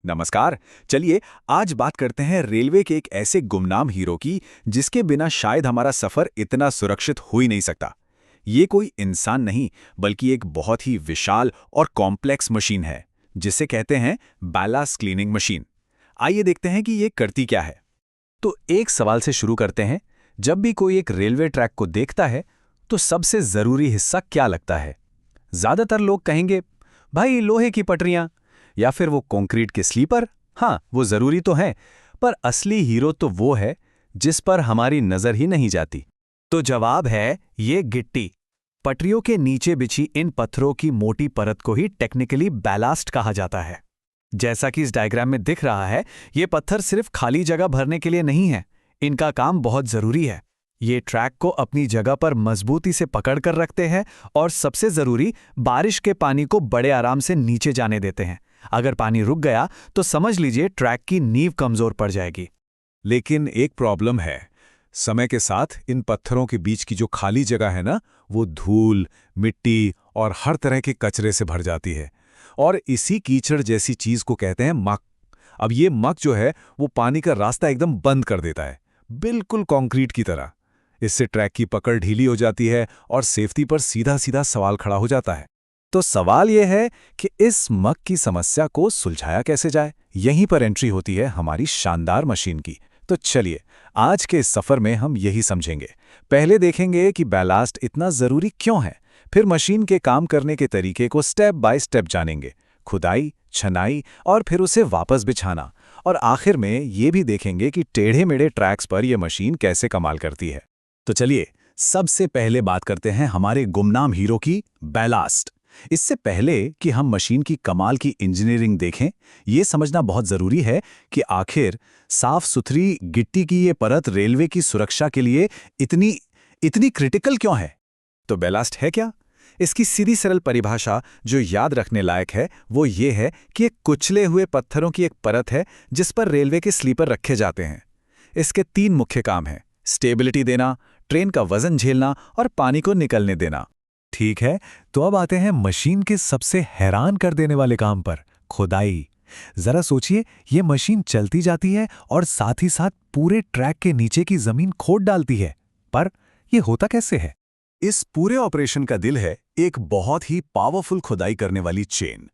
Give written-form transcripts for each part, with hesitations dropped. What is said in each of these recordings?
नमस्कार। चलिए आज बात करते हैं रेलवे के एक ऐसे गुमनाम हीरो की जिसके बिना शायद हमारा सफर इतना सुरक्षित हो ही नहीं सकता। ये कोई इंसान नहीं बल्कि एक बहुत ही विशाल और कॉम्प्लेक्स मशीन है जिसे कहते हैं बैलास्ट क्लीनिंग मशीन। आइए देखते हैं कि ये करती क्या है। तो एक सवाल से शुरू करते हैं। जब भी कोई एक रेलवे ट्रैक को देखता है तो सबसे जरूरी हिस्सा क्या लगता है? ज्यादातर लोग कहेंगे भाई लोहे की पटरियां या फिर वो कंक्रीट के स्लीपर। हाँ, वो जरूरी तो है, पर असली हीरो तो वो है जिस पर हमारी नजर ही नहीं जाती। तो जवाब है ये गिट्टी। पटरियों के नीचे बिछी इन पत्थरों की मोटी परत को ही टेक्निकली बैलास्ट कहा जाता है। जैसा कि इस डायग्राम में दिख रहा है, ये पत्थर सिर्फ खाली जगह भरने के लिए नहीं है, इनका काम बहुत जरूरी है। ये ट्रैक को अपनी जगह पर मजबूती से पकड़ कर रखते हैं और सबसे जरूरी बारिश के पानी को बड़े आराम से नीचे जाने देते हैं। अगर पानी रुक गया तो समझ लीजिए ट्रैक की नींव कमजोर पड़ जाएगी। लेकिन एक प्रॉब्लम है। समय के साथ इन पत्थरों के बीच की जो खाली जगह है ना, वो धूल, मिट्टी और हर तरह के कचरे से भर जाती है। और इसी कीचड़ जैसी चीज को कहते हैं मक। अब ये मक जो है वो पानी का रास्ता एकदम बंद कर देता है, बिल्कुल कंक्रीट की तरह। इससे ट्रैक की पकड़ ढीली हो जाती है और सेफ्टी पर सीधा सीधा सवाल खड़ा हो जाता है। तो सवाल यह है कि इस मक की समस्या को सुलझाया कैसे जाए। यहीं पर एंट्री होती है हमारी शानदार मशीन की। तो चलिए आज के इस सफर में हम यही समझेंगे। पहले देखेंगे कि बैलास्ट इतना जरूरी क्यों है, फिर मशीन के काम करने के तरीके को स्टेप बाय स्टेप जानेंगे, खुदाई, छनाई और फिर उसे वापस बिछाना। और आखिर में ये भी देखेंगे कि टेढ़े मेढ़े ट्रैक्स पर यह मशीन कैसे कमाल करती है। तो चलिए सबसे पहले बात करते हैं हमारे गुमनाम हीरो की, बैलास्ट। इससे पहले कि हम मशीन की कमाल की इंजीनियरिंग देखें, ये समझना बहुत जरूरी है कि आखिर साफ सुथरी गिट्टी की ये परत रेलवे की सुरक्षा के लिए इतनी क्रिटिकल क्यों है। तो बैलास्ट है क्या? इसकी सीधी सरल परिभाषा जो याद रखने लायक है वो ये है कि एक कुचले हुए पत्थरों की एक परत है जिस पर रेलवे के स्लीपर रखे जाते हैं। इसके 3 मुख्य काम हैं: स्टेबिलिटी देना, ट्रेन का वजन झेलना और पानी को निकलने देना। ठीक है, तो अब आते हैं मशीन के सबसे हैरान कर देने वाले काम पर, खुदाई। जरा सोचिए, ये मशीन चलती जाती है और साथ ही साथ पूरे ट्रैक के नीचे की जमीन खोद डालती है। पर यह होता कैसे है? इस पूरे ऑपरेशन का दिल है एक बहुत ही पावरफुल खुदाई करने वाली चेन।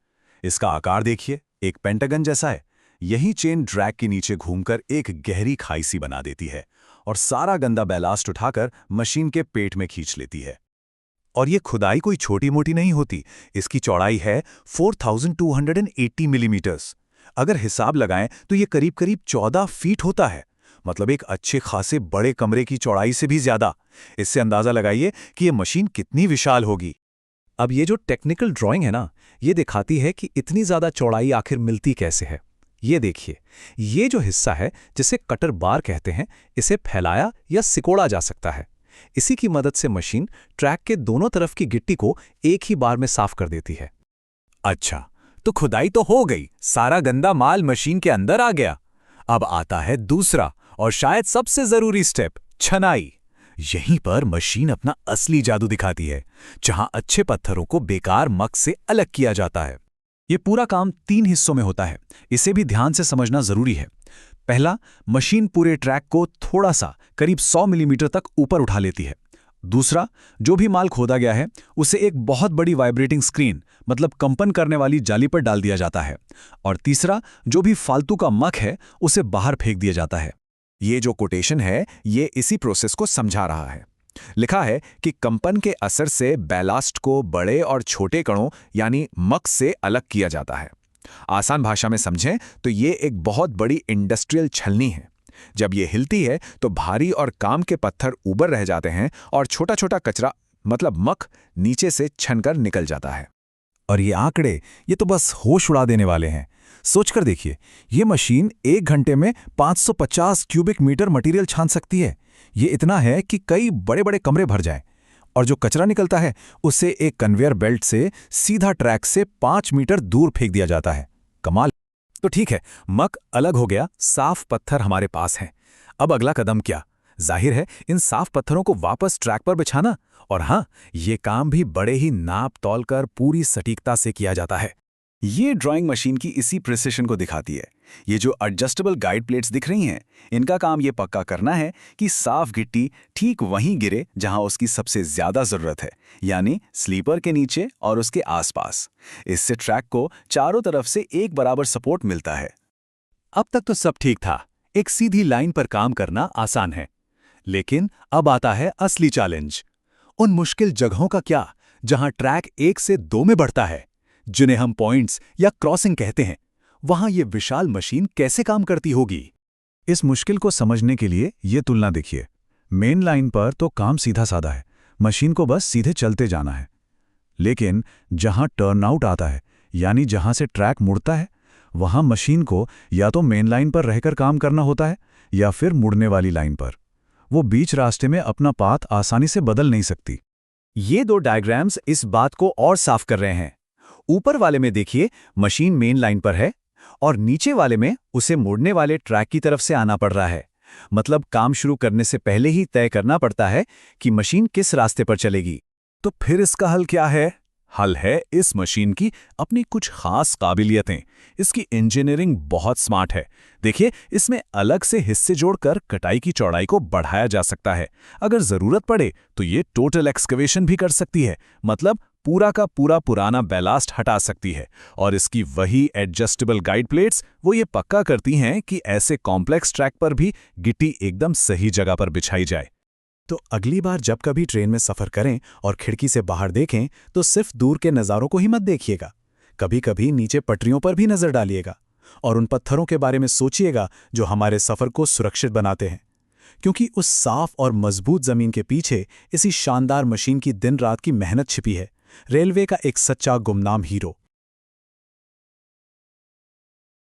इसका आकार देखिए, एक पेंटागन जैसा है। यही चेन ट्रैक के नीचे घूमकर एक गहरी खाई सी बना देती है और सारा गंदा बैलास्ट उठाकर मशीन के पेट में खींच लेती है। और ये खुदाई कोई छोटी मोटी नहीं होती। इसकी चौड़ाई है 4280 मिलीमीटर्स। अगर हिसाब लगाएं तो ये करीब करीब 14 फीट होता है, मतलब एक अच्छे खासे बड़े कमरे की चौड़ाई से भी ज्यादा। इससे अंदाजा लगाइए कि ये मशीन कितनी विशाल होगी। अब ये जो टेक्निकल ड्राइंग है ना, ये दिखाती है कि इतनी ज्यादा चौड़ाई आखिर मिलती कैसे है। ये देखिए, ये जो हिस्सा है जिसे कटर बार कहते हैं, इसे फैलाया या सिकोड़ा जा सकता है। इसी की मदद से मशीन ट्रैक के दोनों तरफ की गिट्टी को एक ही बार में साफ कर देती है। अच्छा, तो खुदाई तो हो गई, सारा गंदा माल मशीन के अंदर आ गया। अब आता है दूसरा और शायद सबसे जरूरी स्टेप, छनाई। यहीं पर मशीन अपना असली जादू दिखाती है, जहां अच्छे पत्थरों को बेकार मक से अलग किया जाता है। ये पूरा काम 3 हिस्सों में होता है, इसे भी ध्यान से समझना जरूरी है। पहला, मशीन पूरे ट्रैक को थोड़ा सा करीब 100 मिलीमीटर तक ऊपर उठा लेती है। दूसरा, जो भी माल खोदा गया है उसे एक बहुत बड़ी वाइब्रेटिंग स्क्रीन, मतलब कंपन करने वाली जाली पर डाल दिया जाता है। और तीसरा, जो भी फालतू का मक है उसे बाहर फेंक दिया जाता है। ये जो कोटेशन है ये इसी प्रोसेस को समझा रहा है। लिखा है कि कंपन के असर से बैलास्ट को बड़े और छोटे कणों यानी मक से अलग किया जाता है। आसान भाषा में समझें तो ये एक बहुत बड़ी इंडस्ट्रियल छलनी है। जब ये हिलती है तो भारी और काम के पत्थर ऊपर रह जाते हैं और छोटा छोटा कचरा मतलब मक नीचे से छनकर निकल जाता है। और ये आंकड़े, ये तो बस होश उड़ा देने वाले हैं। सोचकर देखिए, ये मशीन 1 घंटे में 550 क्यूबिक मीटर मटेरियल छान सकती है। ये इतना है कि कई बड़े बड़े कमरे भर जाएं। और जो कचरा निकलता है उसे एक कन्वेयर बेल्ट से सीधा ट्रैक से 5 मीटर दूर फेंक दिया जाता है। कमाल। तो ठीक है, मक अलग हो गया, साफ पत्थर हमारे पास हैं। अब अगला कदम क्या? जाहिर है इन साफ पत्थरों को वापस ट्रैक पर बिछाना। और हाँ, ये काम भी बड़े ही नाप तौल कर पूरी सटीकता से किया जाता है। ये ड्राइंग मशीन की इसी प्रिसिशन को दिखाती है। ये जो एडजस्टेबल गाइड प्लेट्स दिख रही हैं, इनका काम ये पक्का करना है कि साफ गिट्टी ठीक वहीं गिरे जहां उसकी सबसे ज्यादा जरूरत है, यानी स्लीपर के नीचे और उसके आसपास। इससे ट्रैक को चारों तरफ से एक बराबर सपोर्ट मिलता है। अब तक तो सब ठीक था, एक सीधी लाइन पर काम करना आसान है। लेकिन अब आता है असली चैलेंज। उन मुश्किल जगहों का क्या जहां ट्रैक 1 से 2 में बढ़ता है, जिन्हें हम पॉइंट्स या क्रॉसिंग कहते हैं। वहां ये विशाल मशीन कैसे काम करती होगी? इस मुश्किल को समझने के लिए ये तुलना देखिए। मेन लाइन पर तो काम सीधा साधा है, मशीन को बस सीधे चलते जाना है। लेकिन जहां टर्नआउट आता है, यानी जहां से ट्रैक मुड़ता है, वहां मशीन को या तो मेन लाइन पर रहकर काम करना होता है या फिर मुड़ने वाली लाइन पर। वो बीच रास्ते में अपना पाथ आसानी से बदल नहीं सकती। ये दो डायग्राम्स इस बात को और साफ कर रहे हैं। ऊपर वाले में देखिए, मशीन मेन लाइन पर है और नीचे वाले में उसे मुड़ने वाले ट्रैक की तरफ से आना पड़ रहा है। मतलब काम शुरू करने से पहले ही तय करना पड़ता है कि मशीन किस रास्ते पर चलेगी। तो फिर इसका हल क्या है? हल है इस मशीन की अपनी कुछ खास काबिलियतें। इसकी इंजीनियरिंग बहुत स्मार्ट है। देखिए, इसमें अलग से हिस्से जोड़कर कटाई की चौड़ाई को बढ़ाया जा सकता है। अगर जरूरत पड़े तो ये टोटल एक्सकवेशन भी कर सकती है, मतलब पूरा का पूरा पुराना बैलास्ट हटा सकती है। और इसकी वही एडजस्टेबल गाइड प्लेट्स वो ये पक्का करती हैं कि ऐसे कॉम्प्लेक्स ट्रैक पर भी गिट्टी एकदम सही जगह पर बिछाई जाए। तो अगली बार जब कभी ट्रेन में सफ़र करें और खिड़की से बाहर देखें तो सिर्फ दूर के नज़ारों को ही मत देखिएगा। कभी कभी नीचे पटरियों पर भी नज़र डालिएगा और उन पत्थरों के बारे में सोचिएगा जो हमारे सफ़र को सुरक्षित बनाते हैं। क्योंकि उस साफ और मजबूत ज़मीन के पीछे इसी शानदार मशीन की दिन रात की मेहनत छिपी है। रेलवे का एक सच्चा गुमनाम हीरो।